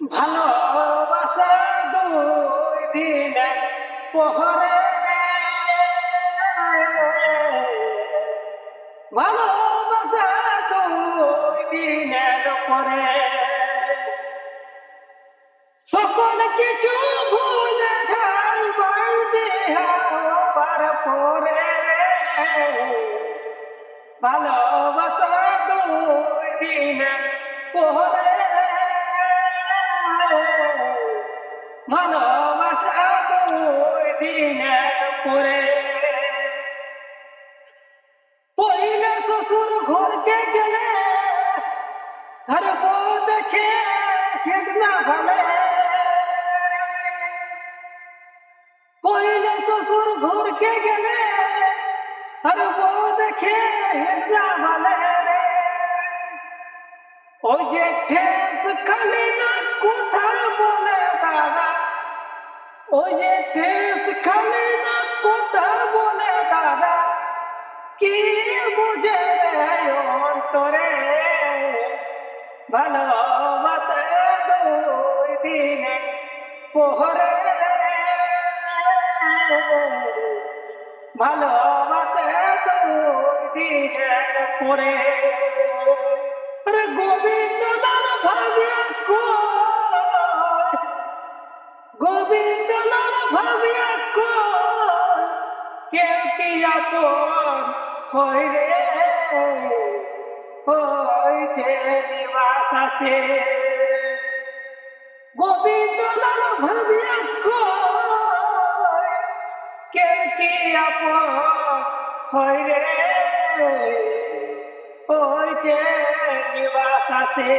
ভালোবাসা দুই দিনের পহরে ভালোবাসা দুই দিনের পরে সকল কিছু ভুলে যাই বিহার পরে ভালোবাসা দুই দিনের পহরে ভালোবাসা দুই দিনের পরে পহিলা শ্বশুর ঘরকে গেলে ধরব দেখে না ভালে পহিলা শ্বশুর ঘরকে গেলে ধরব দেখে না ভালে ওই যে ঠেস খালি না কথা বলে দাদা ওই যে ঠেস খালি না কথা বলে দাদা কি বুঝে অন্তরে ভালোবাসে দুই দিনে পোহরে ভালোবাসে দুই দিনের পরে গোবিন্দ দান ভাবিয়া গোবিন্দ দান ভাবিয়া কেউ কি আপন হই রে ওই যে নিবাস আছে গোবিন্দ দান ভাবিয়া কেউ কি আপন হই রে ওই যে নিবাস আছে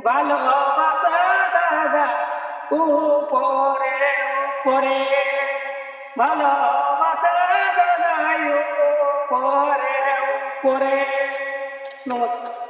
ভালোবাসা দাদা উপরে উপরে ভালোবাসা দাদা উপরে উপরে নমস্কার।